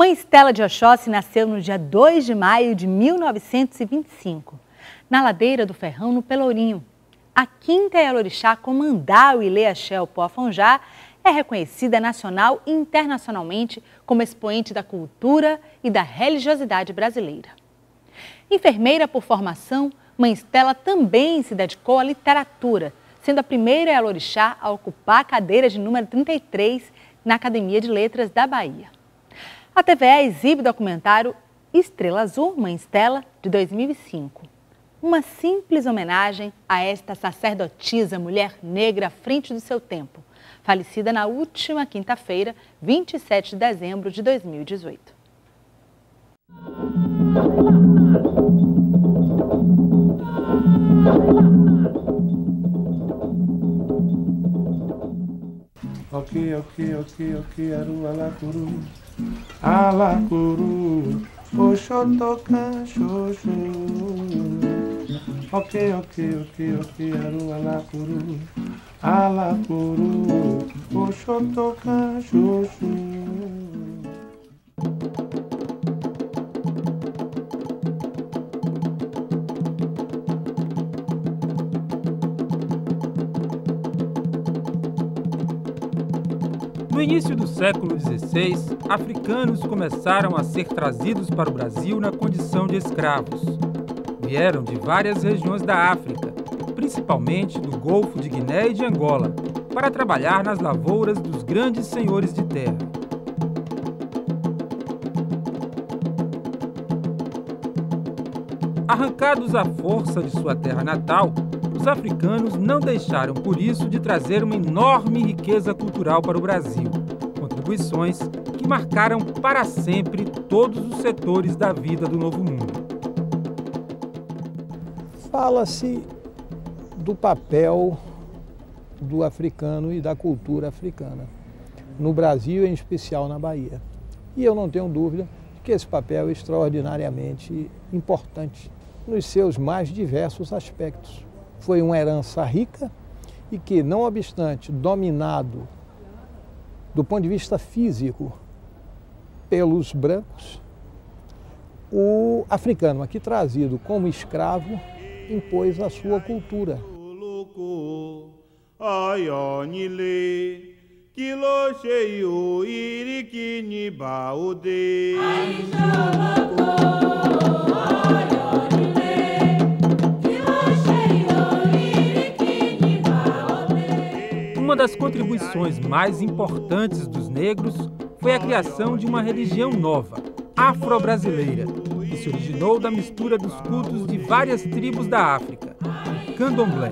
Mãe Estela de Oxóssi nasceu no dia 2 de maio de 1925, na ladeira do Ferrão, no Pelourinho. A quinta Ialorixá Comandau Ileaxé Poafonjá é reconhecida nacional e internacionalmente como expoente da cultura e da religiosidade brasileira. Enfermeira por formação, Mãe Estela também se dedicou à literatura, sendo a primeira Ialorixá a ocupar a cadeira de número 33 na Academia de Letras da Bahia. A TVE exibe o documentário Estrela Azul, Mãe Estela, de 2005. Uma simples homenagem a esta sacerdotisa mulher negra à frente do seu tempo, falecida na última quinta-feira, 27 de dezembro de 2018. Ok, aru alacuru, alacuru, oxotoca, xoxo. Ok, aru alacuru, alacuru, oxotoca, xoxo. No início do século XVI, africanos começaram a ser trazidos para o Brasil na condição de escravos. Vieram de várias regiões da África, principalmente do Golfo de Guiné e de Angola, para trabalhar nas lavouras dos grandes senhores de terra. Arrancados à força de sua terra natal, os africanos não deixaram, por isso, de trazer uma enorme riqueza cultural para o Brasil, contribuições que marcaram para sempre todos os setores da vida do Novo Mundo. Fala-se do papel do africano e da cultura africana, no Brasil, em especial na Bahia. E eu não tenho dúvida que esse papel é extraordinariamente importante nos seus mais diversos aspectos. Foi uma herança rica e que, não obstante dominado do ponto de vista físico pelos brancos, o africano, aqui trazido como escravo, impôs a sua cultura. Uma das contribuições mais importantes dos negros foi a criação de uma religião nova, afro-brasileira, que se originou da mistura dos cultos de várias tribos da África, o candomblé.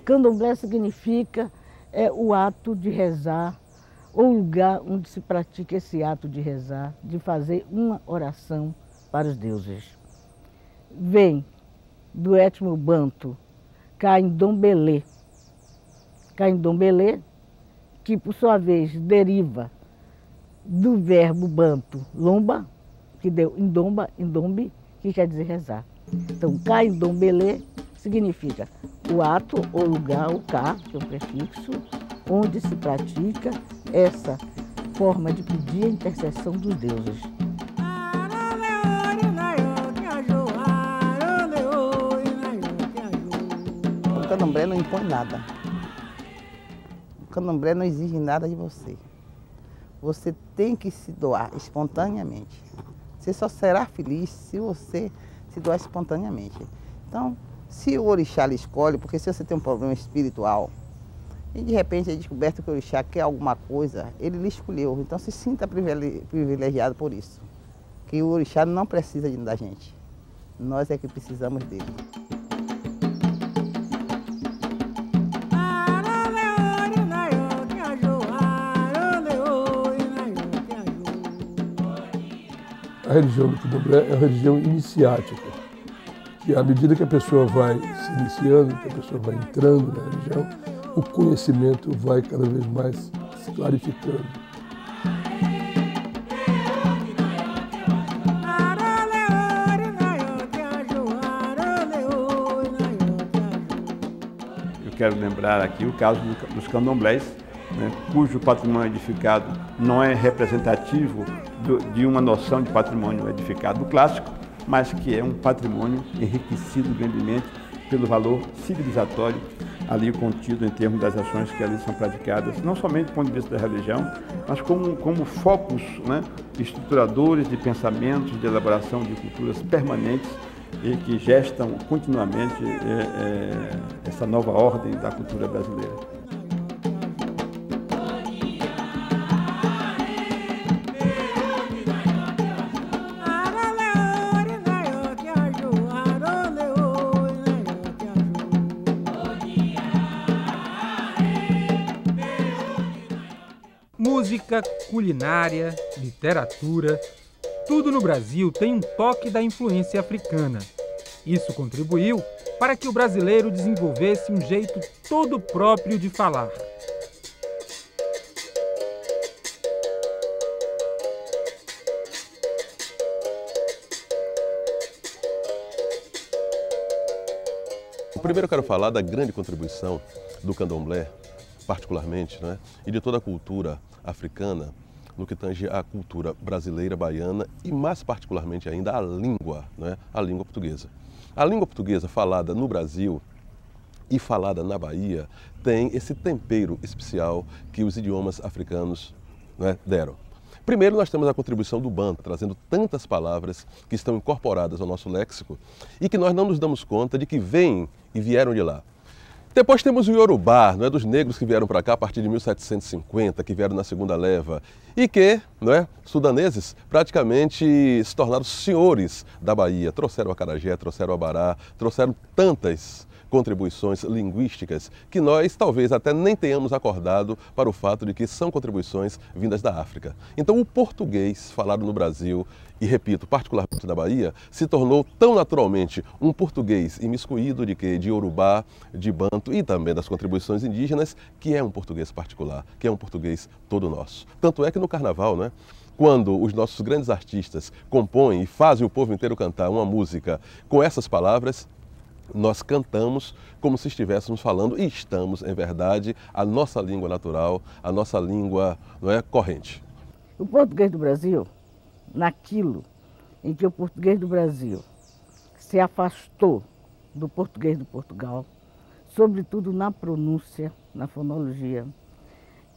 Candomblé significa o ato de rezar, ou lugar onde se pratica esse ato de rezar, de fazer uma oração para os deuses. Vem do étimo banto, Candomblé. Candomblé, que por sua vez deriva do verbo banto, lomba, que deu indomba, indombe, que quer dizer rezar. Então, Candomblé significa o ato ou lugar, o cá, que é o prefixo, onde se pratica essa forma de pedir a intercessão dos deuses. O candomblé não impõe nada. O candomblé não exige nada de você. Você tem que se doar espontaneamente. Você só será feliz se você se doar espontaneamente. Então, se o orixá lhe escolhe, porque se você tem um problema espiritual, e de repente é descoberto que o orixá quer alguma coisa, ele lhe escolheu. Então se sinta privilegiado por isso. Que o orixá não precisa da gente. Nós é que precisamos dele. A religião do candomblé é uma religião iniciática, que à medida que a pessoa vai se iniciando, que a pessoa vai entrando na religião, o conhecimento vai cada vez mais se clarificando. A quero lembrar aqui o caso dos candomblés, né, cujo patrimônio edificado não é representativo de uma noção de patrimônio edificado clássico, mas que é um patrimônio enriquecido grandemente pelo valor civilizatório ali contido em termos das ações que ali são praticadas, não somente do ponto de vista da religião, mas como focos, né, estruturadores de pensamentos, de elaboração de culturas permanentes e que gestam continuamente essa nova ordem da cultura brasileira. Música, culinária, literatura, tudo no Brasil tem um toque da influência africana. Isso contribuiu para que o brasileiro desenvolvesse um jeito todo próprio de falar. Primeiro eu quero falar da grande contribuição do candomblé, particularmente, né, e de toda a cultura africana no que tange à cultura brasileira, baiana e mais particularmente ainda a língua, né, a língua portuguesa. A língua portuguesa falada no Brasil e falada na Bahia tem esse tempero especial que os idiomas africanos, né, deram. Primeiro, nós temos a contribuição do banto, trazendo tantas palavras que estão incorporadas ao nosso léxico e que nós não nos damos conta de que vêm e vieram de lá. Depois temos o Iorubá, não é, dos negros que vieram para cá a partir de 1750, que vieram na segunda leva, e que, não é, sudaneses, praticamente se tornaram senhores da Bahia. Trouxeram o acarajé, trouxeram o abará, trouxeram tantas contribuições linguísticas que nós talvez até nem tenhamos acordado para o fato de que são contribuições vindas da África. Então o português falado no Brasil, e repito, particularmente na Bahia, se tornou tão naturalmente um português imiscuído de quê? De Iorubá, de banto e também das contribuições indígenas, que é um português particular, que é um português todo nosso. Tanto é que no Carnaval, né, quando os nossos grandes artistas compõem e fazem o povo inteiro cantar uma música com essas palavras, nós cantamos como se estivéssemos falando, e estamos, em verdade, a nossa língua natural, a nossa língua, não é, corrente. O português do Brasil, naquilo em que o português do Brasil se afastou do português de Portugal, sobretudo na pronúncia, na fonologia,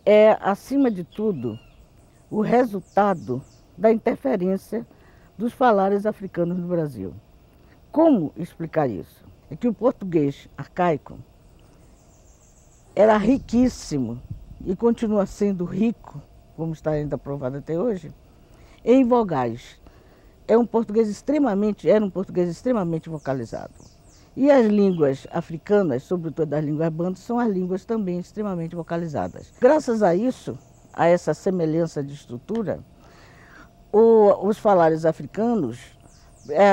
é, acima de tudo, o resultado da interferência dos falares africanos no Brasil. Como explicar isso? É que o português arcaico era riquíssimo e continua sendo rico, como está ainda provado até hoje, em vogais. Era um português extremamente vocalizado. E as línguas africanas, sobretudo as línguas bantus, são as línguas também extremamente vocalizadas. Graças a isso, a essa semelhança de estrutura, os falares africanos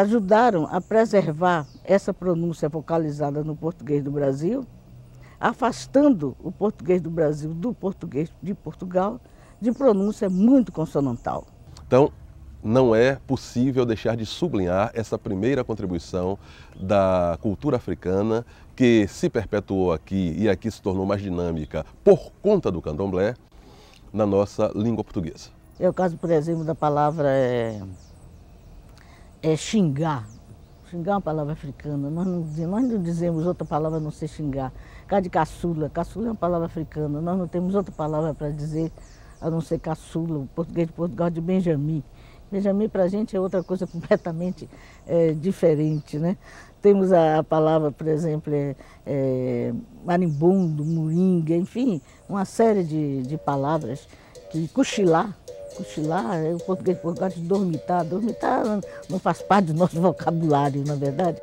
ajudaram a preservar essa pronúncia vocalizada no português do Brasil, afastando o português do Brasil do português de Portugal, de pronúncia muito consonantal. Então, não é possível deixar de sublinhar essa primeira contribuição da cultura africana que se perpetuou aqui e aqui se tornou mais dinâmica por conta do candomblé na nossa língua portuguesa. É o caso, por exemplo, da palavra xingar. Xingar é uma palavra africana. Nós não dizemos outra palavra a não ser xingar. Cá de caçula. Caçula é uma palavra africana. Nós não temos outra palavra para dizer a não ser caçula. O português de Portugal de Benjamin. Benjamin para a gente é outra coisa completamente diferente, né? Temos a palavra, por exemplo, marimbondo, moringa, enfim, uma série de palavras que cochilar, o português de Portugal de dormitar. Dormitar não faz parte do nosso vocabulário, na verdade.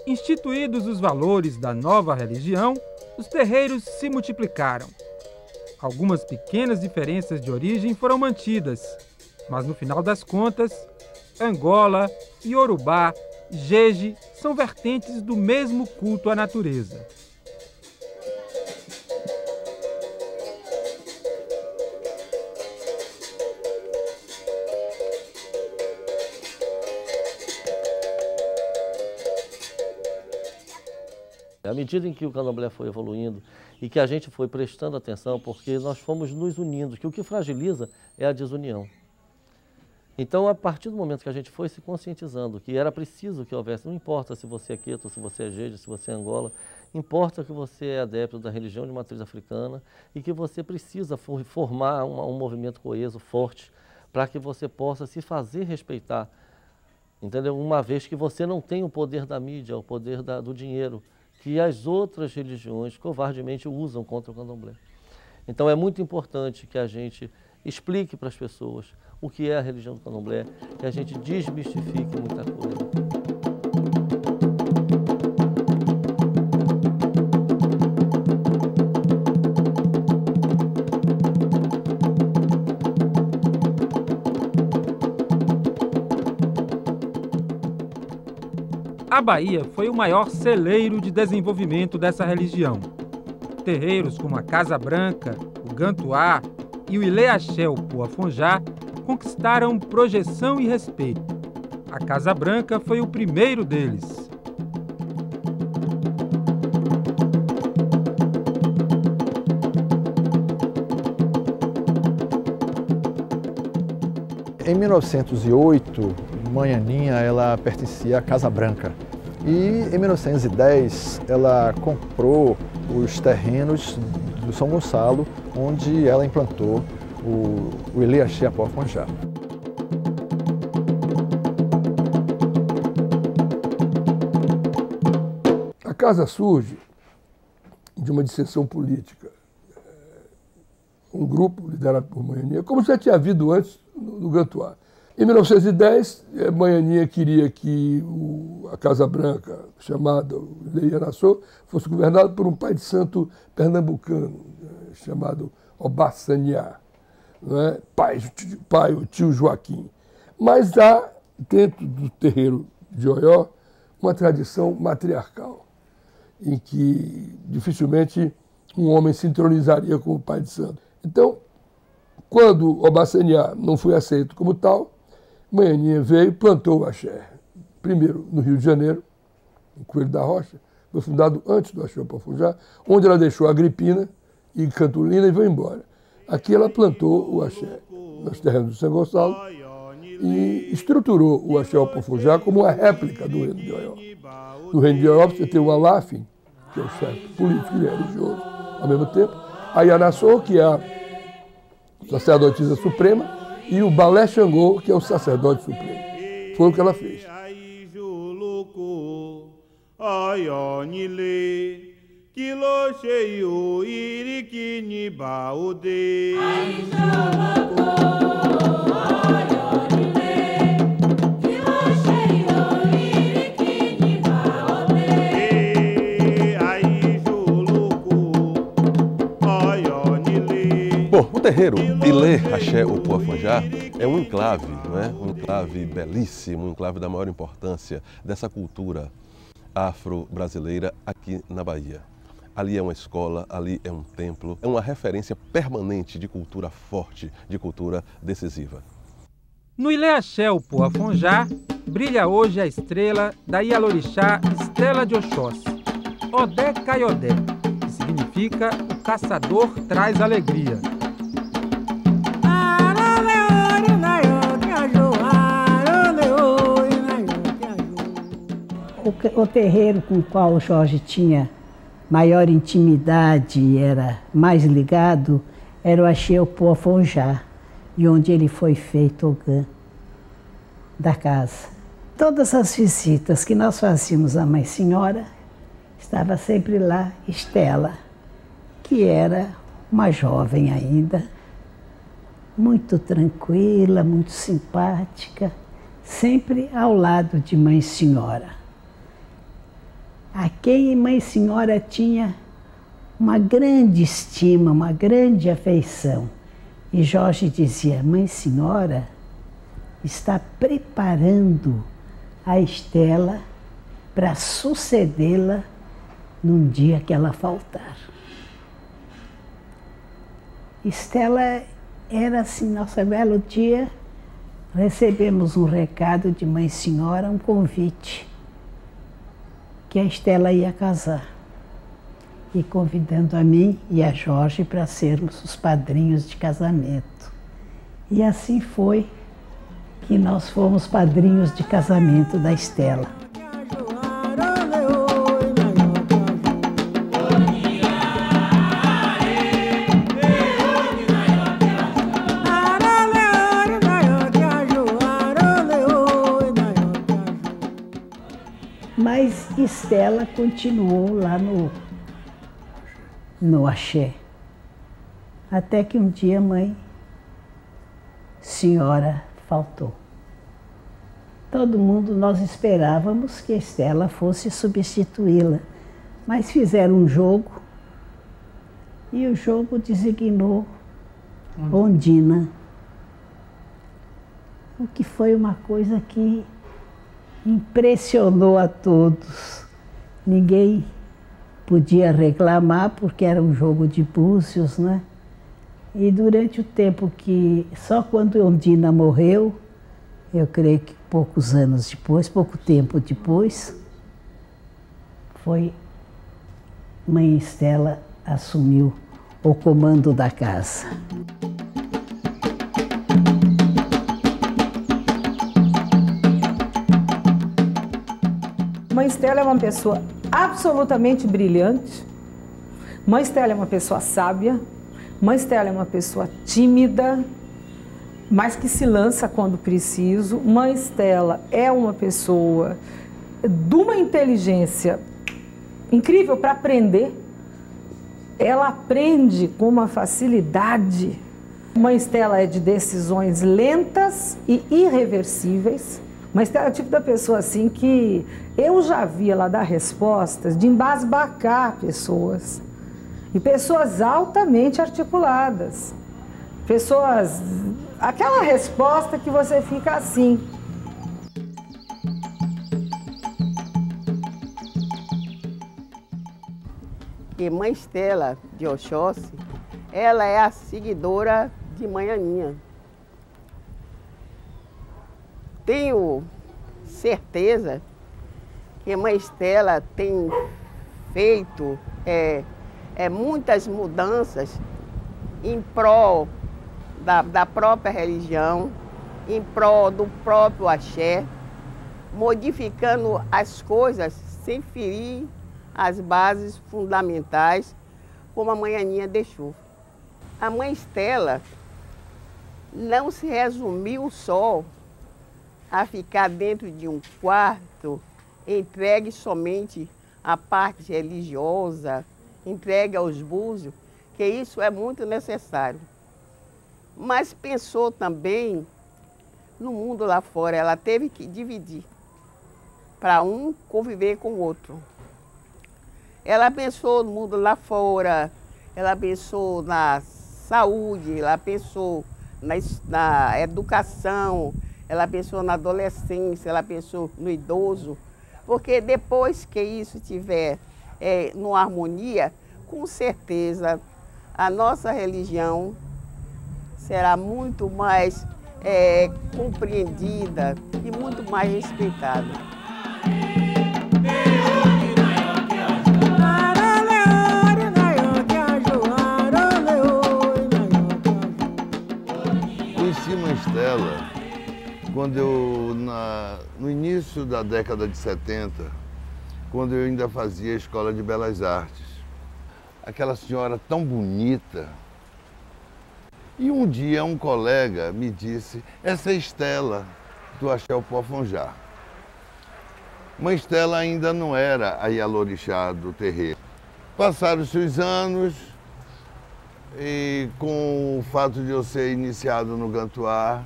Instituídos os valores da nova religião, os terreiros se multiplicaram. Algumas pequenas diferenças de origem foram mantidas, mas no final das contas, Angola, Iorubá, Jeje são vertentes do mesmo culto à natureza. À medida em que o candomblé foi evoluindo e que a gente foi prestando atenção, porque nós fomos nos unindo, que o que fragiliza é a desunião. Então, a partir do momento que a gente foi se conscientizando que era preciso que houvesse, não importa se você é Queto, se você é Jeje, se você é Angola, importa que você é adepto da religião de matriz africana e que você precisa formar um movimento coeso, forte, para que você possa se fazer respeitar, entendeu? Uma vez que você não tem o poder da mídia, o poder do dinheiro, que as outras religiões covardemente usam contra o candomblé. Então é muito importante que a gente explique para as pessoas o que é a religião do candomblé, que a gente desmistifique muita coisa. A Bahia foi o maior celeiro de desenvolvimento dessa religião. Terreiros como a Casa Branca, o Gantuá e o Ilê-Axé Poafonjá conquistaram projeção e respeito. A Casa Branca foi o primeiro deles. Em 1908, Manhaninha ela pertencia à Casa Branca. E em 1910 ela comprou os terrenos do São Gonçalo, onde ela implantou o Ilê-Axé Poafonjá. A casa surge de uma dissensão política. Um grupo liderado por Manhaninha, como já tinha havido antes no Gantuá. Em 1910, Manhaninha queria que a Casa Branca, chamada Ilê-Anaçô, fosse governada por um pai de santo pernambucano, chamado Obassaniá, não é? pai, o tio Joaquim. Mas há, dentro do terreiro de Oió, uma tradição matriarcal, em que dificilmente um homem se entronizaria como pai de santo. Então, quando Obassaniá não foi aceito como tal, Manhaninha veio e plantou o axé. Primeiro no Rio de Janeiro, em Coelho da Rocha, foi fundado antes do Axé Poafonjá, onde ela deixou Agripina e Cantolina e veio embora. Aqui ela plantou o axé nos terrenos do São Gonçalo e estruturou o Axé Poafonjá como uma réplica do Reino de Oió. No Reino de Oió você tem o Alafim, que é o chefe político e religioso ao mesmo tempo, a Ianaçô, que é a sacerdotisa suprema, e o Balé Xangô, que é o sacerdote supremo. Foi o que ela fez. Bom, o terreiro Ilê-Axé Poafonjá é um enclave, não é? Um enclave belíssimo, um enclave da maior importância dessa cultura afro-brasileira aqui na Bahia. Ali é uma escola, ali é um templo, é uma referência permanente de cultura forte, de cultura decisiva. No Ilê-Axé Poafonjá brilha hoje a estrela da Ialorixá Estela de Oxóssi, Odé Caiodé, que significa o caçador traz alegria. O terreiro com o qual o Jorge tinha maior intimidade e era mais ligado era o Axé Poafonjá, e onde ele foi feito ogã da casa. Todas as visitas que nós fazíamos à Mãe Senhora, estava sempre lá Estela, que era uma jovem ainda, muito tranquila, muito simpática, sempre ao lado de Mãe Senhora. A quem Mãe Senhora tinha uma grande estima, uma grande afeição. E Jorge dizia, Mãe Senhora está preparando a Estela para sucedê-la num dia que ela faltar. Estela era assim, nosso belo dia, recebemos um recado de Mãe Senhora, um convite, que a Estela ia casar. e convidando a mim e a Jorge para sermos os padrinhos de casamento. E assim foi que nós fomos padrinhos de casamento da Estela. Mas Estela continuou lá no axé. Até que um dia mãe, senhora, faltou. Todo mundo, nós esperávamos que Estela fosse substituí-la, mas fizeram um jogo e o jogo designou Ondina. O que foi uma coisa que impressionou a todos. Ninguém podia reclamar porque era um jogo de búzios, né? E durante o tempo que, só quando Ondina morreu, eu creio que poucos anos depois, pouco tempo depois, foi mãe Estela assumiu o comando da casa. Mãe Estela é uma pessoa absolutamente brilhante. Mãe Estela é uma pessoa sábia. Mãe Estela é uma pessoa tímida, mas que se lança quando preciso. Mãe Estela é uma pessoa de uma inteligência incrível para aprender. Ela aprende com uma facilidade. Mãe Estela é de decisões lentas e irreversíveis. Mãe Estela é o tipo da pessoa assim que eu já vi ela dar respostas de embasbacar pessoas. E pessoas altamente articuladas. Pessoas... aquela resposta que você fica assim. E Mãe Estela de Oxóssi, ela é a seguidora de Mãe Aninha. Tenho certeza que Mãe Estela tem feito muitas mudanças em prol da própria religião, em prol do próprio axé, modificando as coisas sem ferir as bases fundamentais, como a Mãe Aninha deixou. A Mãe Estela não se resumiu só a ficar dentro de um quarto, entregue somente à parte religiosa, entregue aos búzios, que isso é muito necessário. Mas pensou também no mundo lá fora, ela teve que dividir, para um conviver com o outro. Ela pensou no mundo lá fora, ela pensou na saúde, ela pensou na educação, ela pensou na adolescência, ela pensou no idoso, porque depois que isso estiver numa harmonia, com certeza a nossa religião será muito mais compreendida e muito mais respeitada. Conheci Mãe Estela quando no início da década de 70, quando eu ainda fazia a Escola de Belas Artes. Aquela senhora tão bonita. E um dia um colega me disse, essa é Estela, do Axé Poafonjá. Mãe Estela ainda não era a Ialorixá do terreiro. Passaram-se os anos e com o fato de eu ser iniciado no Gantuá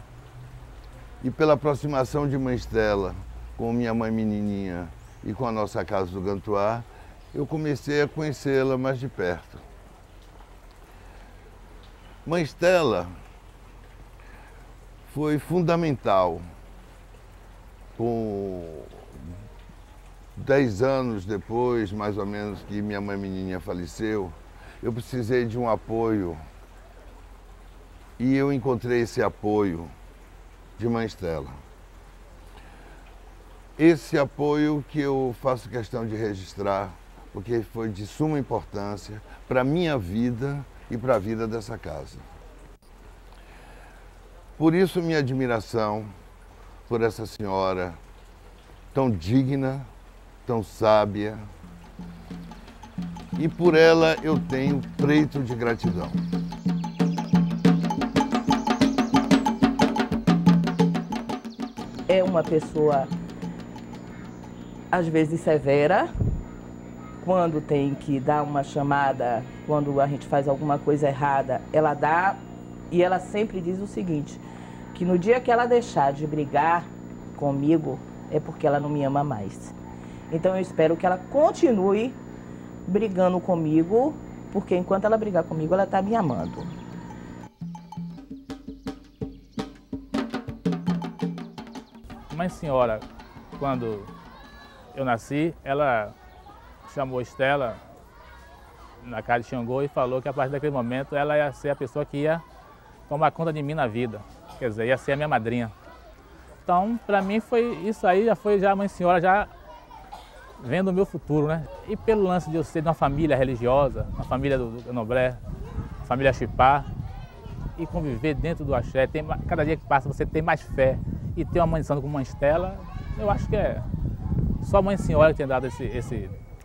e pela aproximação de Mãe Estela com minha mãe menininha e com a nossa casa do Gantuá, eu comecei a conhecê-la mais de perto. Mãe Estela foi fundamental. Com 10 anos depois, mais ou menos, que minha mãe menininha faleceu, eu precisei de um apoio e eu encontrei esse apoio de Mãe Estela. Esse apoio que eu faço questão de registrar porque foi de suma importância para a minha vida e para a vida dessa casa. Por isso, minha admiração por essa senhora tão digna, tão sábia, e por ela eu tenho preito de gratidão. É uma pessoa, às vezes, severa, quando tem que dar uma chamada, quando a gente faz alguma coisa errada, ela dá, e ela sempre diz o seguinte, que no dia que ela deixar de brigar comigo, é porque ela não me ama mais. Então eu espero que ela continue brigando comigo, porque enquanto ela brigar comigo, ela está me amando. Mãe Senhora, quando eu nasci, ela chamou Estela na casa de Xangô e falou que a partir daquele momento ela ia ser a pessoa que ia tomar conta de mim na vida. Quer dizer, ia ser a minha madrinha. Então, para mim, foi isso aí, já a Mãe Senhora já vendo o meu futuro, né? E pelo lance de eu ser de uma família religiosa, uma família do Candomblé, família Chipá, e conviver dentro do axé, cada dia que passa você tem mais fé e ter uma mãe de santo como Mãe Estela, eu acho que é só a Mãe Senhora que tem dado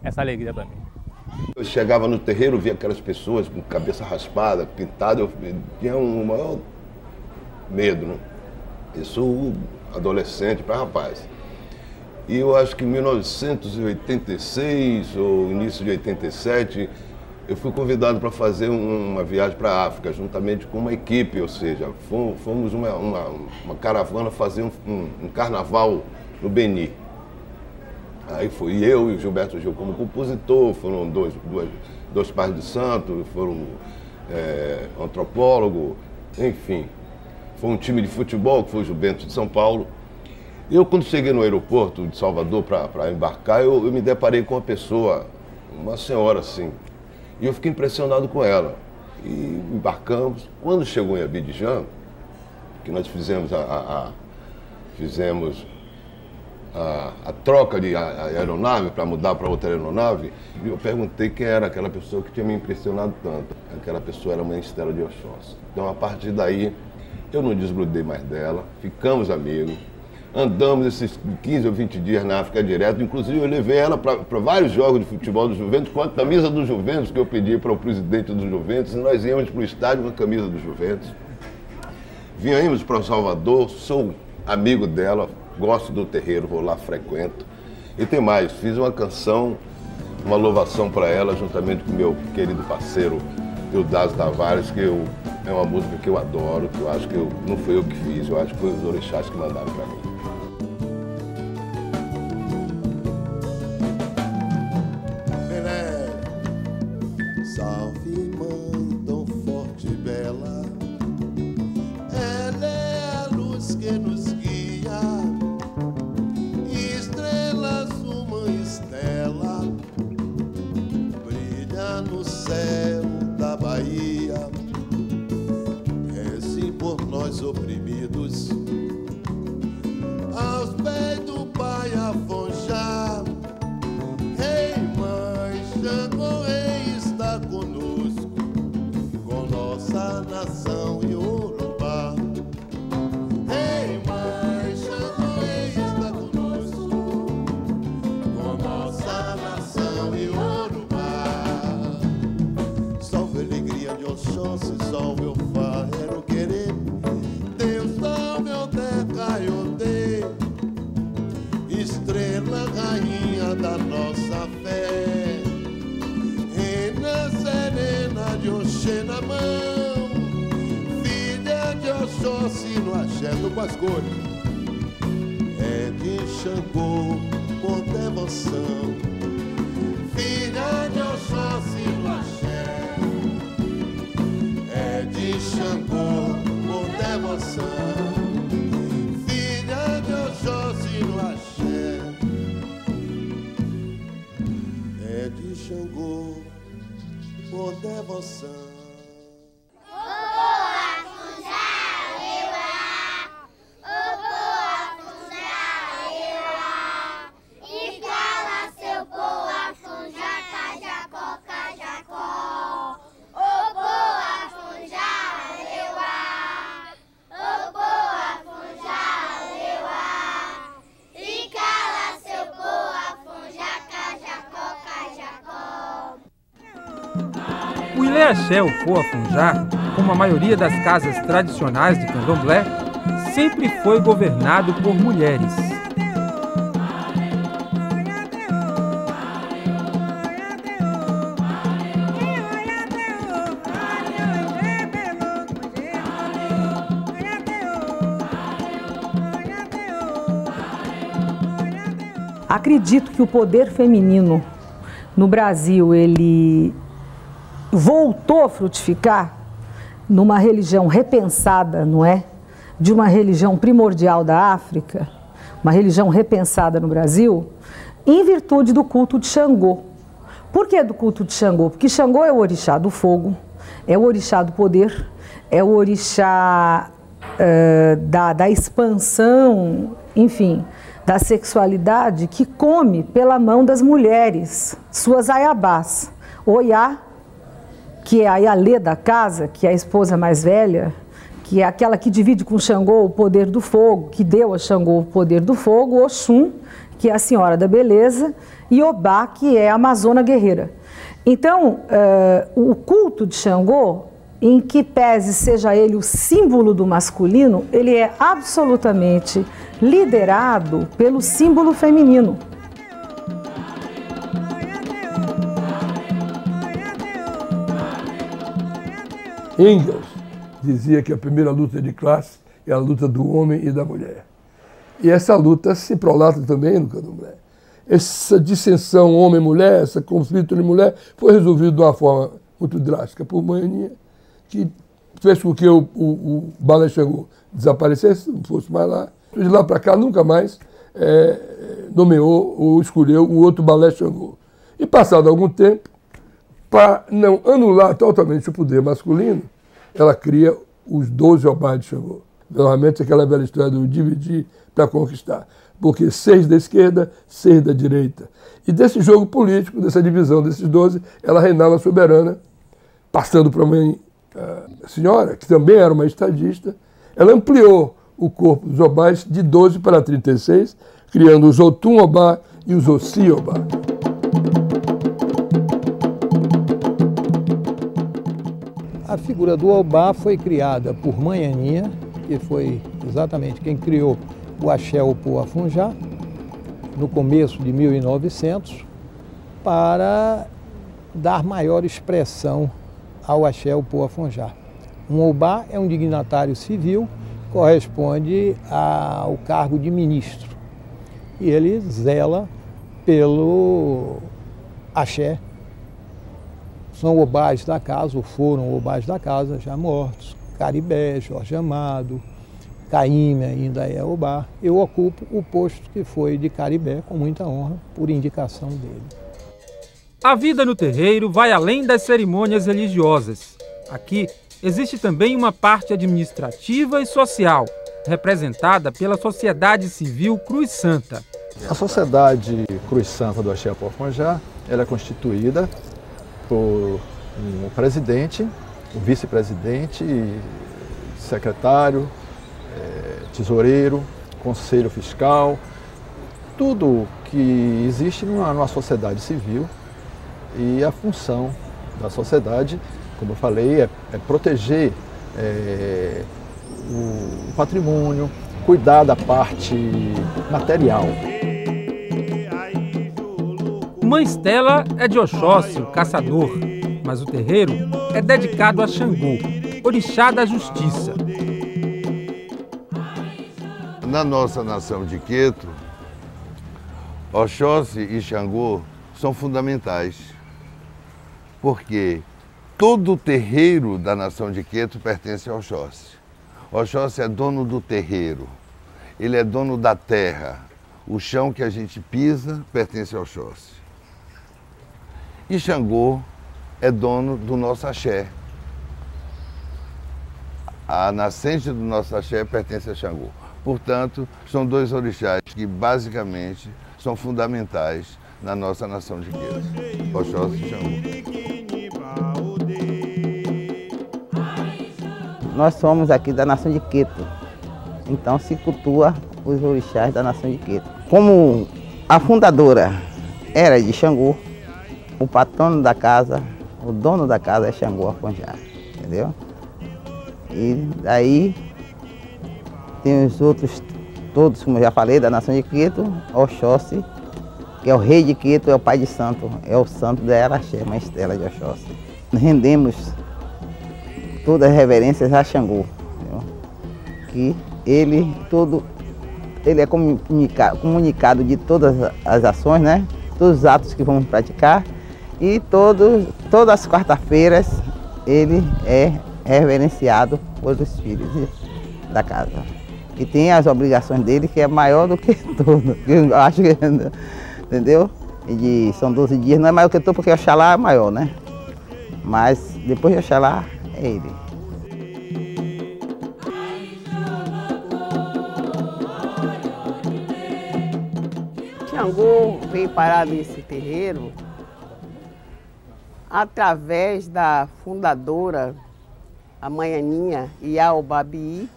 essa alegria para mim. Eu chegava no terreiro, via aquelas pessoas com cabeça raspada, pintada, eu tinha um maior medo, né? Isso adolescente para rapaz. E eu acho que em 1986 ou início de 87, eu fui convidado para fazer uma viagem para a África, juntamente com uma equipe, ou seja, fomos uma caravana fazer um carnaval no Beni. Aí fui eu e o Gilberto Gil como compositor, foram dois pais de santo, foram antropólogo, enfim. Foi um time de futebol, que foi o Juventus de São Paulo. Eu, quando cheguei no aeroporto de Salvador para embarcar, eu me deparei com uma pessoa, uma senhora assim, e eu fiquei impressionado com ela. E embarcamos. Quando chegou em Abidjan, que nós fizemos a troca de aeronave para mudar para outra aeronave, eu perguntei quem era aquela pessoa que tinha me impressionado tanto. Aquela pessoa era a Mãe Estela de Oxóssi. Então, a partir daí, eu não desgrudei mais dela, ficamos amigos, andamos esses 15 ou 20 dias na África direto, inclusive eu levei ela para vários jogos de futebol do Juventus, com a camisa do Juventus que eu pedi para o presidente do Juventus, e nós íamos para o estádio com a camisa do Juventus. Viemos para Salvador, sou amigo dela, gosto do terreiro, vou lá, frequento. E tem mais, fiz uma canção, uma louvação para ela, juntamente com meu querido parceiro, Eudásio Tavares, que é uma música que eu adoro, que eu acho que não fui eu que fiz, eu acho que foi os orixás que mandaram para mim. Salve, mãe tão forte e bela, ela é a luz que nos guia, estrelas, uma estela, brilha no céu da Bahia, reze por nós oprimidos, aos pés do Pai Afonjá. Ei, mãe, Xangô, Rei está conosco, com nossa nação Iorubá. Ei, mãe, Xangô, Rei está conosco, com nossa nação Iorubá. Salve a alegria de Oxóssi, salve o farreiro querer, Deus salve o Deca e o Dê, estrela rainha da nossa fé, reina serena de Oxê na mão, filha de Oxóssi no axé do Pascone, é de Xangô por devoção, filha de Oxóssi no axé, é de Xangô por devoção, filha de Oxóssi no axé, é de Xangô por devoção. E cala seu povo, Afonjá. Ilê Axé Opô Afonjá, como a maioria das casas tradicionais de candomblé, sempre foi governado por mulheres. Acredito que o poder feminino no Brasil, ele voltou a frutificar numa religião repensada, não é? De uma religião primordial da África, uma religião repensada no Brasil, em virtude do culto de Xangô. Por que do culto de Xangô? Porque Xangô é o orixá do fogo, é o orixá do poder, é o orixá da expansão, enfim, da sexualidade, que come pela mão das mulheres, suas aiabás. Oiá, que é a Ialê da casa, que é a esposa mais velha, que é aquela que divide com Xangô o poder do fogo, que deu a Xangô o poder do fogo, Oxum, que é a senhora da beleza, e Obá, que é a amazona guerreira. Então, o culto de Xangô, em que pese seja ele o símbolo do masculino, ele é absolutamente liderado pelo símbolo feminino. Engels dizia que a primeira luta de classe é a luta do homem e da mulher. E essa luta se prolata também no candomblé. Essa dissensão homem-mulher, esse conflito de mulher, foi resolvido de uma forma muito drástica por Manhaninha, que fez com que o Balé Xangô desaparecesse, não fosse mais lá. De lá para cá, nunca mais nomeou ou escolheu um outro Balé Xangô. E passado algum tempo, para não anular totalmente o poder masculino, ela cria os 12 Obás de Xangô. Normalmente aquela velha história do dividir para conquistar. Porque 6 da esquerda, 6 da direita. E desse jogo político, dessa divisão desses 12, ela reinava soberana, passando para uma senhora, que também era uma estadista. Ela ampliou o corpo dos Obás de 12 para 36, criando os Otum Obá e os Ossi Obá. A figura do Obá foi criada por Manhaninha, que foi exatamente quem criou o Axé Opô Afonjá, no começo de 1900, para dar maior expressão ao Axé Opô Afonjá. Um Obá é um dignatário civil, corresponde ao cargo de ministro. E ele zela pelo axé. São Obás da casa, ou foram Obás da casa, já mortos. Caribé, Jorge Amado, Caíme ainda é Obá. Eu ocupo o posto que foi de Caribé, com muita honra, por indicação dele. A vida no terreiro vai além das cerimônias religiosas. Aqui existe também uma parte administrativa e social, representada pela Sociedade Civil Cruz Santa. A Sociedade Cruz Santa do Axé Opô Afonjá, ela é constituída por um presidente, um vice-presidente, secretário, tesoureiro, conselho fiscal, tudo que existe numa sociedade civil. E a função da sociedade, como eu falei, é proteger o patrimônio, cuidar da parte material. Mãe Estela é de Oxóssi, o caçador, mas o terreiro é dedicado a Xangô, orixá da justiça. Na nossa nação de Queto, Oxóssi e Xangô são fundamentais, porque todo o terreiro da nação de Queto pertence a Oxóssi. Oxóssi é dono do terreiro, ele é dono da terra. O chão que a gente pisa pertence a Oxóssi. E Xangô é dono do nosso axé. A nascente do nosso axé pertence a Xangô. Portanto, são dois orixás que basicamente são fundamentais na nossa nação de Queto, Oxóssi e Xangô. Nós somos aqui da nação de Queto, então se cultua os orixás da nação de Queto. Como a fundadora era de Xangô, o patrono da casa, O dono da casa é Xangô Afonjá, entendeu? E daí tem os outros, todos, como eu já falei, da nação de Quito, Oxóssi, que é o rei de Quito, é o pai de santo, é o santo da Araxé, Mãe Estela de Oxóssi. Rendemos todas as reverências a Xangô, entendeu? Que ele é comunicado de todas as ações, né? Todos os atos que vamos praticar, e todas as quarta-feiras ele é reverenciado pelos filhos da casa. E tem as obrigações dele, que é maior do que tudo. Eu acho que, entendeu? São 12 dias, não é maior que tudo, porque Oxalá é maior, né? Mas depois de Oxalá é ele. Xangô veio parar nesse terreiro através da fundadora, a mãe Aninha Iaubabi,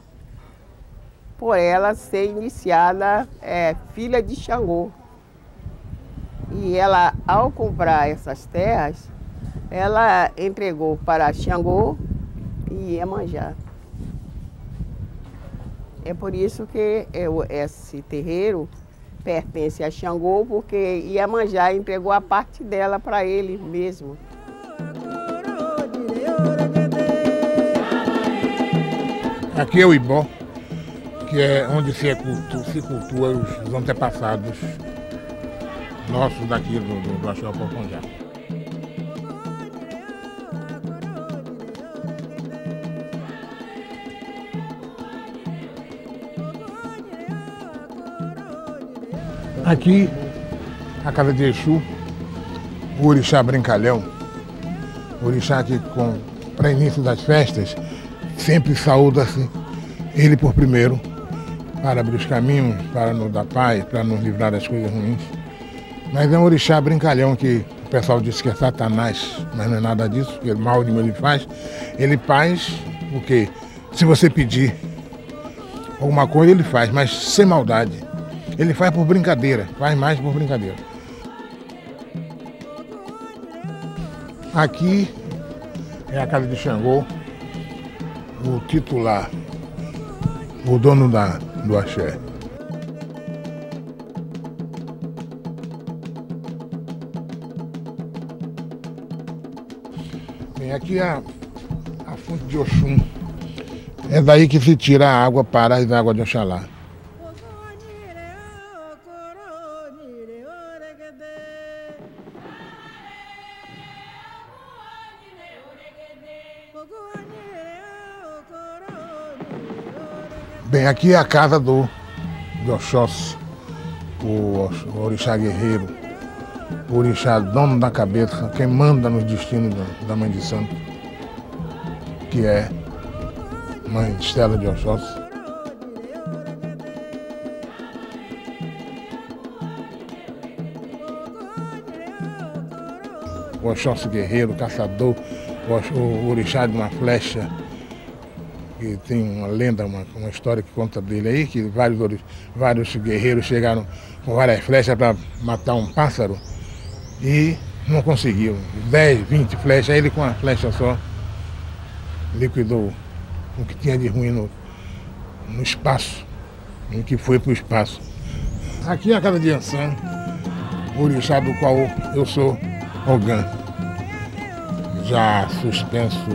por ela ser iniciada filha de Xangô. E ela, ao comprar essas terras, ela entregou para Xangô e Iemanjá. É por isso que esse terreiro pertence a Xangô, porque Iemanjá entregou a parte dela para ele mesmo. Aqui é o Ibó, que é onde se cultua os antepassados nossos daqui do Axé Afonjá. Aqui, a casa de Exu, o orixá brincalhão, o orixá que, para início das festas, sempre saúda-se ele por primeiro, para abrir os caminhos, para nos dar paz, para nos livrar das coisas ruins. Mas é um orixá brincalhão que o pessoal diz que é Satanás, mas não é nada disso, porque mal nenhum ele faz. Ele faz o quê? Se você pedir alguma coisa, ele faz, mas sem maldade. Ele faz por brincadeira, faz mais por brincadeira. Aqui é a casa de Xangô, o titular, o dono do axé. Bem, aqui é a fonte de Oxum. É daí que se tira a água para as águas de Oxalá. Bem, aqui é a casa do Oxóssi, o orixá guerreiro, o orixá dono da cabeça, quem manda nos destinos da Mãe de Santo, que é Mãe Estela de Oxóssi. O Oxóssi guerreiro, caçador, o orixá de uma flecha, que tem uma lenda, uma história que conta dele aí, que vários guerreiros chegaram com várias flechas para matar um pássaro e não conseguiram. 10, 20 flechas, ele com uma flecha só liquidou o que tinha de ruim no espaço, em que foi para o espaço. Aqui é a casa de Ansan, o orixá do qual eu sou Ogã, já suspenso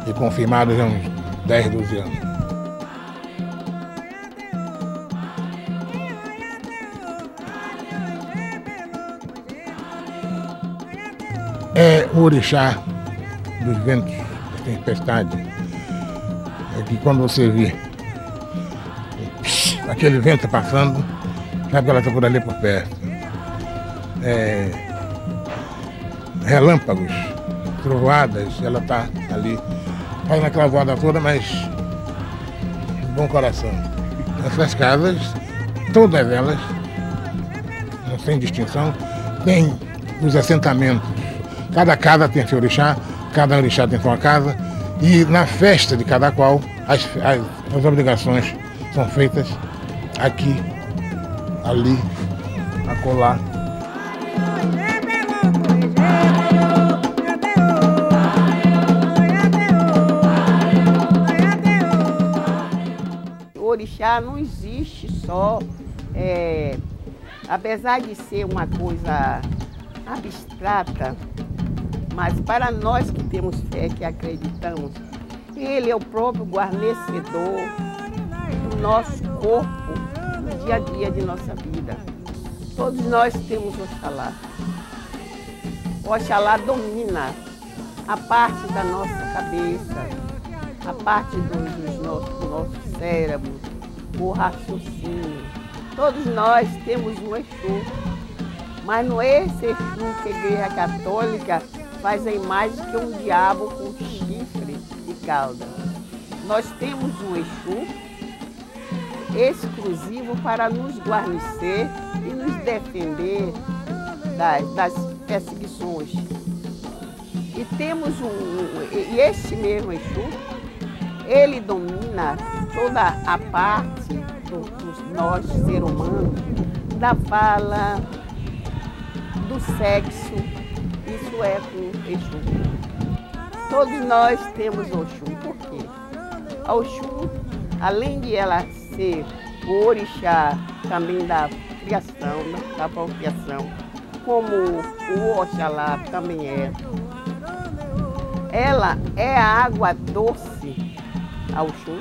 e confirmado já há uns 10, 12 anos. É o orixá dos ventos, da tempestade. É que quando você vê aquele vento passando, sabe que ela está por ali por perto. Relâmpagos, trovoadas, ela está ali. Faz naquela voada toda, mas de bom coração. Essas casas, todas elas, não sem distinção, tem os assentamentos. Cada casa tem seu orixá, cada orixá tem sua casa, e na festa de cada qual, as obrigações são feitas aqui, ali, acolá. orixá não existe só, apesar de ser uma coisa abstrata, mas para nós que temos fé, que acreditamos, ele é o próprio guarnecedor do nosso corpo, no dia a dia de nossa vida. Todos nós temos Oxalá. O Oxalá domina a parte da nossa cabeça, a parte do nosso cérebro, o raciocínio. Todos nós temos um Exu, mas não é esse Exu que a Igreja Católica faz a imagem que é um diabo com chifre e cauda. Nós temos um Exu exclusivo para nos guarnecer e nos defender das perseguições. E temos e este mesmo Exu, ele domina toda a parte dos nós, ser humano, da fala, do sexo, isso é com Exu. Todos nós temos Oxum, por quê? A Oxum, além de ela ser o orixá também da criação, da procriação, como o Oxalá também é, ela é a água doce, a Oxum,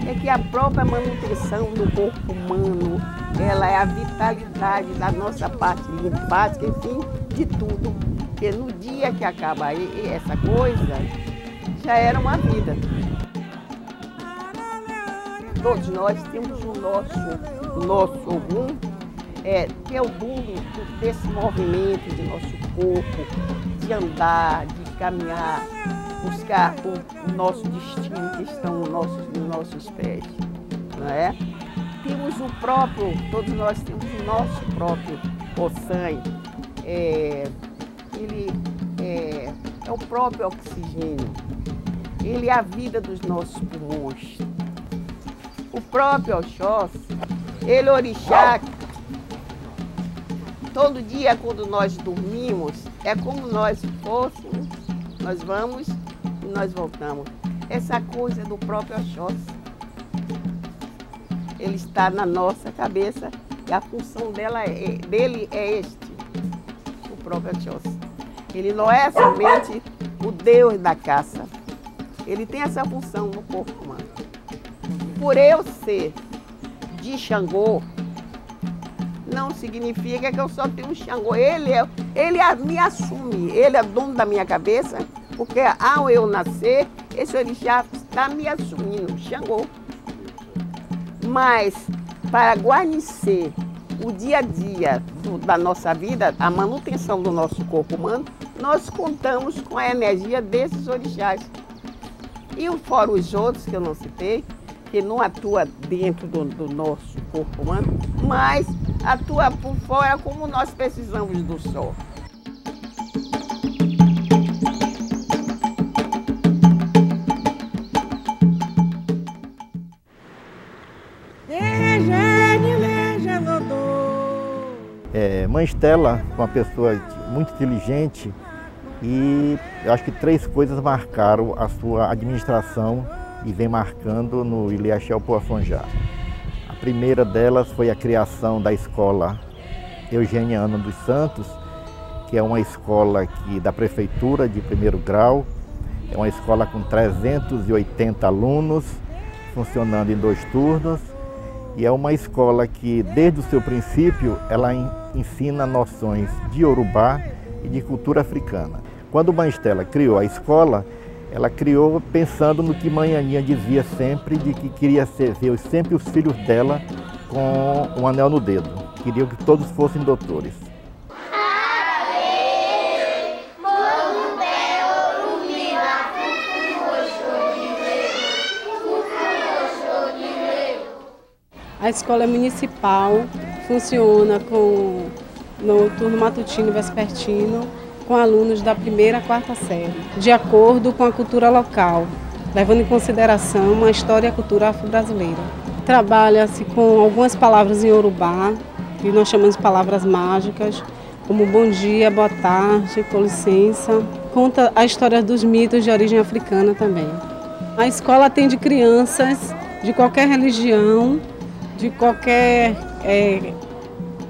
é que a própria manutenção do corpo humano, ela é a vitalidade da nossa parte linfática, enfim, de tudo. Porque no dia que acaba essa coisa, já era uma vida. Todos nós temos o nosso Ogum, que é o dom desse movimento de nosso corpo, de andar, de caminhar, buscar o nosso destino que estão nos nossos pés, não é? Temos o próprio, todos nós temos o nosso próprio Ossan, ele é o próprio oxigênio, ele é a vida dos nossos pulmões. O próprio Oxóssi, ele é orixá. Todo dia quando nós dormimos, é como nós fôssemos, nós vamos e nós voltamos. Essa coisa do próprio Oxóssi. Ele está na nossa cabeça e a função dele é o próprio Oxóssi. Ele não é somente o Deus da caça, ele tem essa função no corpo humano. Por eu ser de Xangô, não significa que eu só tenho um Xangô. Ele me assume, ele é dono da minha cabeça, porque ao eu nascer, esse orixá está me assumindo, Xangô. Mas para guarnecer o dia a dia da nossa vida, a manutenção do nosso corpo humano, nós contamos com a energia desses orixás. E fora os outros que eu não citei, que não atua dentro do nosso corpo humano, mas atua por fora como nós precisamos do sol. Mãe Estela, uma pessoa muito inteligente, e eu acho que 3 coisas marcaram a sua administração e vem marcando no Ilê Axé Poafonjá. A primeira delas foi a criação da escola Eugeniana dos Santos, que é uma escola da prefeitura de 1º grau, é uma escola com 380 alunos, funcionando em 2 turnos, e é uma escola que, desde o seu princípio, ela ensina noções de Iorubá e de cultura africana. Quando Mãe Estela criou a escola, ela criou pensando no que Mãe Aninha dizia sempre, de que queria ver sempre os filhos dela com um anel no dedo. Queria que todos fossem doutores. A escola municipal funciona no turno matutino e vespertino com alunos da 1ª a 4ª série, de acordo com a cultura local, levando em consideração a história e a cultura afro-brasileira. Trabalha-se com algumas palavras em Iorubá, que nós chamamos de palavras mágicas, como bom dia, boa tarde, com licença. Conta a história dos mitos de origem africana também. A escola atende crianças de qualquer religião, de qualquer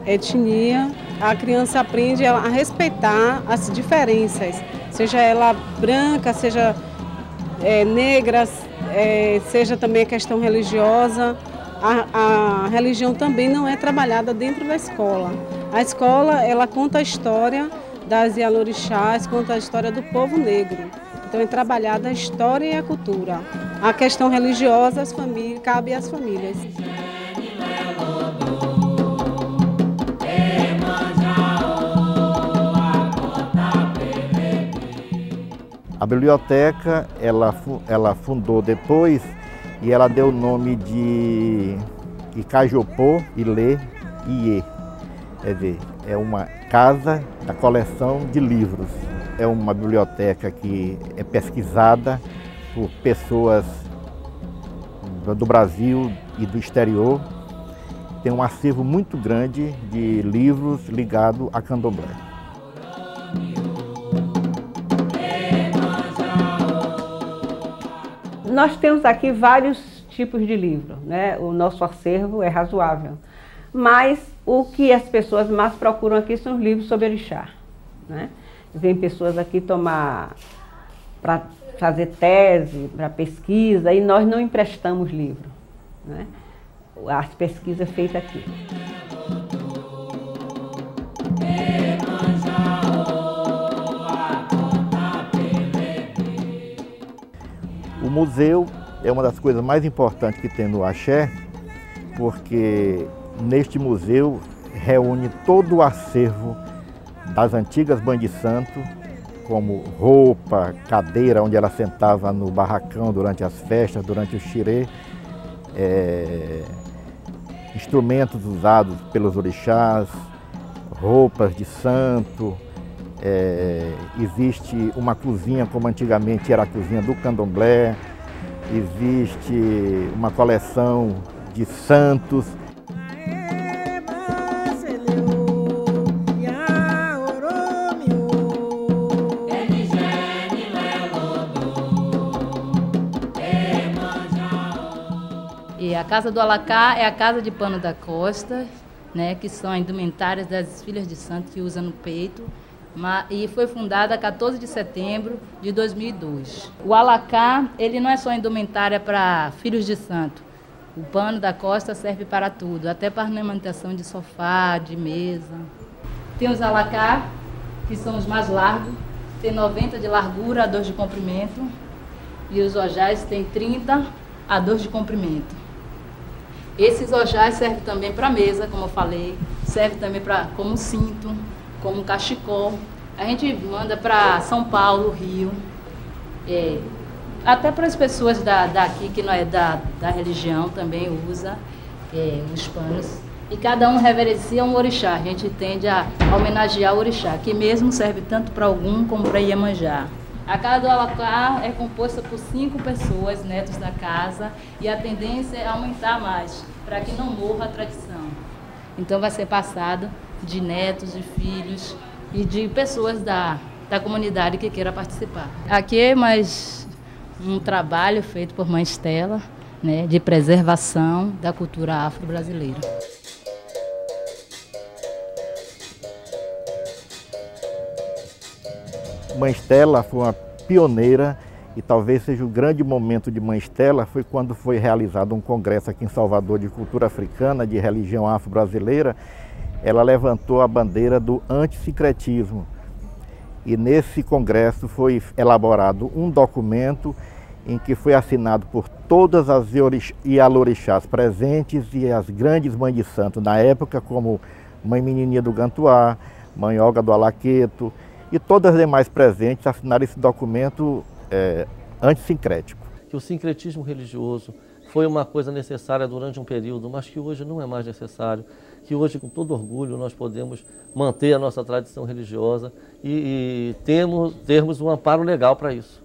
etnia. A criança aprende a respeitar as diferenças, seja ela branca, seja negra, seja também a questão religiosa. A religião também não é trabalhada dentro da escola. A escola, ela conta a história das Ialorixás, conta a história do povo negro. Então é trabalhada a história e a cultura. A questão religiosa, cabe às famílias. A biblioteca, ela fundou depois e ela deu o nome de Icajopô, Ilê, Iê. Quer dizer, é uma casa da coleção de livros. É uma biblioteca que é pesquisada por pessoas do Brasil e do exterior. Tem um acervo muito grande de livros ligados a candomblé. Nós temos aqui vários tipos de livro, né? O nosso acervo é razoável, mas o que as pessoas mais procuram aqui são os livros sobre orixá, né? Vem pessoas aqui para fazer tese, para pesquisa, e nós não emprestamos livro, né? As pesquisas feitas aqui. O museu é uma das coisas mais importantes que tem no axé, porque neste museu reúne todo o acervo das antigas bandas de santo, como roupa, cadeira onde ela sentava no barracão durante as festas, durante o xirê, instrumentos usados pelos orixás, roupas de santo. Existe uma cozinha como antigamente era a cozinha do candomblé, existe uma coleção de santos. E a Casa do Alacá é a casa de pano da costa, né, que são indumentárias das filhas de santo que usam no peito. E foi fundada 14 de setembro de 2002. O Alacá, ele não é só indumentária para filhos de santo. O pano da costa serve para tudo, até para ornamentação de sofá, de mesa. Tem os Alacá, que são os mais largos, tem 90 de largura a 2 de comprimento, e os ojás tem 30 a 2 de comprimento. Esses ojás servem também para mesa, como eu falei, serve também como cinto, como cachecol. A gente manda para São Paulo, Rio, até para as pessoas daqui que não é da religião também usa os panos. E cada um reverencia um orixá. A gente tende a homenagear o orixá, que mesmo serve tanto para Ogum como para Iemanjá. A Casa do Alacá é composta por 5 pessoas, netos da casa, e a tendência é aumentar mais, para que não morra a tradição. Então vai ser passado de netos, de filhos e de pessoas da comunidade que queira participar. Aqui é mais um trabalho feito por Mãe Estela, né, de preservação da cultura afro-brasileira. Mãe Estela foi uma pioneira e talvez seja o grande momento de Mãe Estela foi quando foi realizado um congresso aqui em Salvador de cultura africana, de religião afro-brasileira. Ela levantou a bandeira do antissincretismo. E nesse congresso foi elaborado um documento em que foi assinado por todas as Ialorixás presentes e as grandes mães de santo na época, como Mãe Menininha do Gantuá, Mãe Olga do Alaqueto, e todas as demais presentes assinaram esse documento antissincrético. Que o sincretismo religioso foi uma coisa necessária durante um período, mas que hoje não é mais necessário. Que hoje, com todo orgulho, nós podemos manter a nossa tradição religiosa e termos um amparo legal para isso.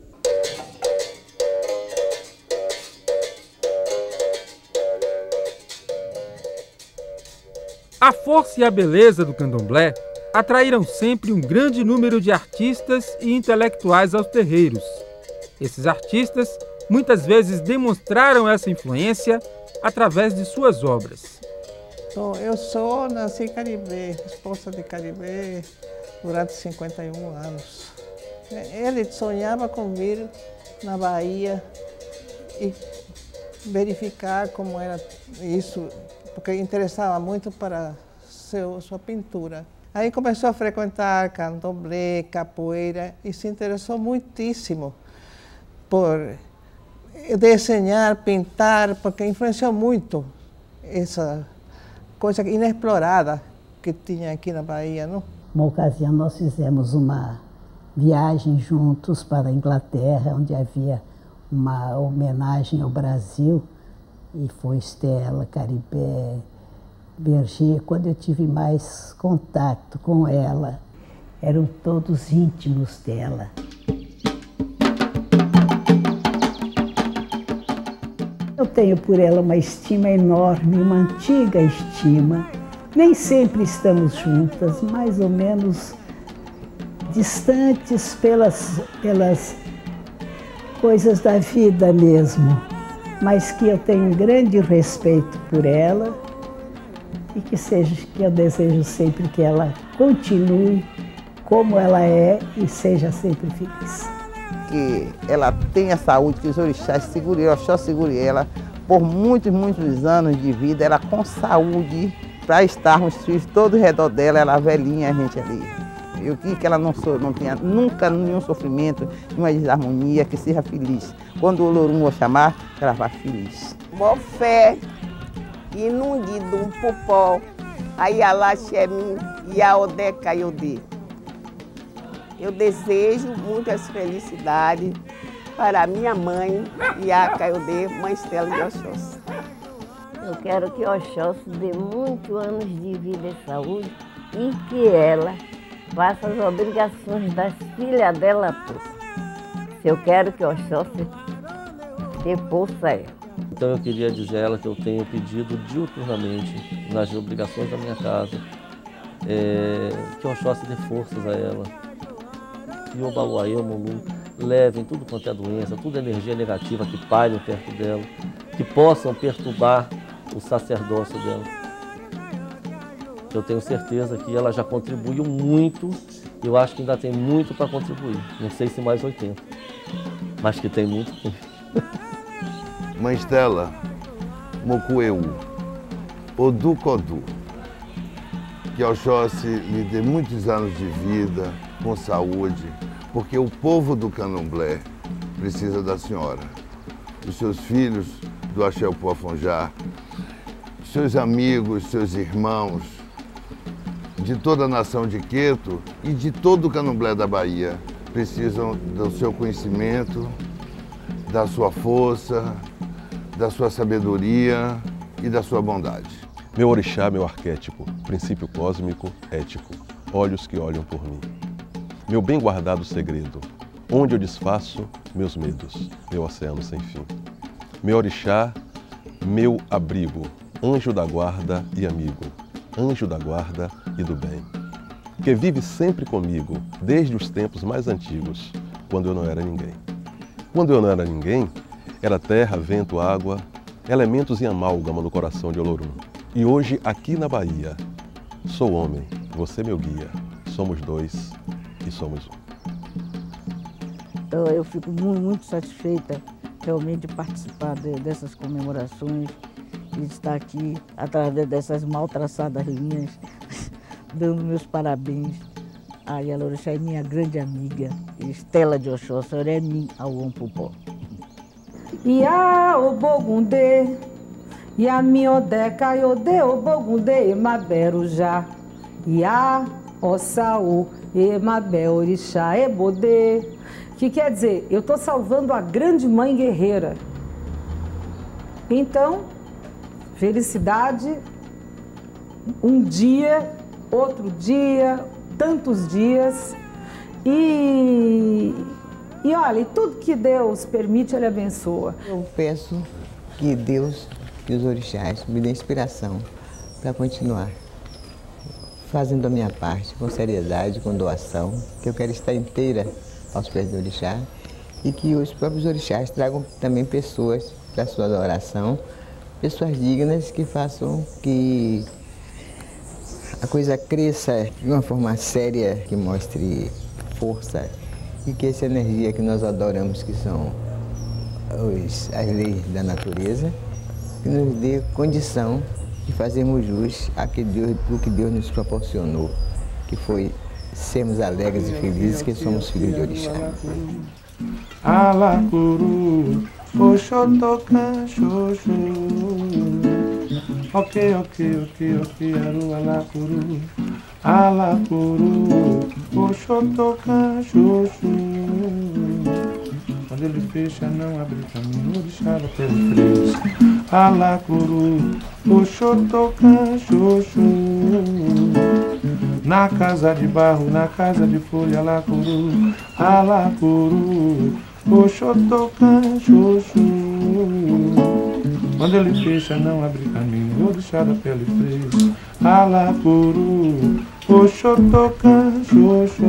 A força e a beleza do candomblé atraíram sempre um grande número de artistas e intelectuais aos terreiros. Esses artistas muitas vezes demonstraram essa influência através de suas obras. Eu nasci em Caribé, esposa de Caribé, durante 51 anos. Ele sonhava com vir na Bahia e verificar como era isso, porque interessava muito para sua pintura. Aí começou a frequentar candomblé, capoeira e se interessou muitíssimo por desenhar, pintar, porque influenciou muito essa coisa inexplorada que tinha aqui na Bahia, não? Uma ocasião nós fizemos uma viagem juntos para a Inglaterra, onde havia uma homenagem ao Brasil, e foi Stella, Caribé, Berger. Quando eu tive mais contato com ela, eram todos íntimos dela. Eu tenho por ela uma estima enorme, uma antiga estima. Nem sempre estamos juntas, mais ou menos distantes pelas coisas da vida mesmo, mas que eu tenho um grande respeito por ela e que eu desejo sempre que ela continue como ela é e seja sempre feliz. Que ela tenha saúde, que os orixás segurem, o Oxó segure ela por muitos, muitos anos de vida, ela com saúde, para estarmos todos ao redor dela, ela velhinha, a gente ali. Eu quis que ela não tenha nunca nenhum sofrimento, nenhuma desarmonia, que seja feliz. Quando o Olorum o chamar, ela vai feliz. Boa fé, inunde de um popó, aí alá xemim e a odé caiodê. Eu desejo muitas felicidades para a minha mãe e a Caiodê, mãe Stella de Oxóssi. Eu quero que Oxóssi dê muitos anos de vida e saúde e que ela faça as obrigações das filhas dela todas. Eu quero que Oxóssi dê força a ela. Então eu queria dizer a ela que eu tenho pedido diuturnamente nas obrigações da minha casa, que Oxóssi dê forças a ela. E o Baluaê, o Molu, levem tudo quanto é doença, tudo energia negativa que pairem perto dela, que possam perturbar o sacerdócio dela. Eu tenho certeza que ela já contribuiu muito, eu acho que ainda tem muito para contribuir. Não sei se mais 80, mas que tem muito. Mãe Stella, Mocueu, Oducodu, que Oxóssi lhe dê muitos anos de vida, com saúde, porque o povo do Candomblé precisa da senhora. Os seus filhos do Axé Poafonjá, seus amigos, seus irmãos, de toda a nação de Queto e de todo o Candomblé da Bahia precisam do seu conhecimento, da sua força, da sua sabedoria e da sua bondade. Meu orixá, meu arquétipo, princípio cósmico, ético, olhos que olham por mim. Meu bem guardado segredo, onde eu desfaço meus medos, meu oceano sem fim. Meu orixá, meu abrigo, anjo da guarda e amigo, anjo da guarda e do bem, que vive sempre comigo desde os tempos mais antigos, quando eu não era ninguém. Quando eu não era ninguém, era terra, vento, água, elementos em amálgama no coração de Olorum. E hoje, aqui na Bahia, sou homem, você meu guia, somos dois e somos um. Eu fico muito satisfeita realmente de participar dessas comemorações e de estar aqui através dessas mal traçadas linhas, dando meus parabéns a Yalorixá, minha grande amiga, Stella de Oxóssi, Oremi Auompupó. Ia Obogundê, Ia Miodé Caiodê, Obogundê, Emaberujá, Ia Ossaú, Emabé Orixá, Ebodê. Que quer dizer, eu estou salvando a grande mãe guerreira. Então, felicidade, um dia, outro dia, tantos dias. E olha, tudo que Deus permite, Ele abençoa. Eu peço que Deus e os orixás me dêem inspiração para continuar fazendo a minha parte, com seriedade, com doação, que eu quero estar inteira aos pés do orixá e que os próprios orixás tragam também pessoas para a sua adoração, pessoas dignas que façam que a coisa cresça de uma forma séria, que mostre força e que essa energia que nós adoramos, que são as leis da natureza, que nos dê condição de fazermos jus do que Deus nos proporcionou, que foi sermos alegres e felizes, que somos filhos de orixá. Alacuru, Oxotoca, Xoxô. Ok, Aru, Alacuru. Alacuru, Oxotoca, Xoxô. Quando ele fecha, não abre caminho, orixá pelo freio. Alacuru, Oxotoca, Xoxô. Na casa de barro, na casa de folha, Alacuru, Alacuru, Oxotoca, Xoxô. Quando ele fecha, não abre caminho, orixá da pele fresca. Alacuru, Oxotoca, Xoxô.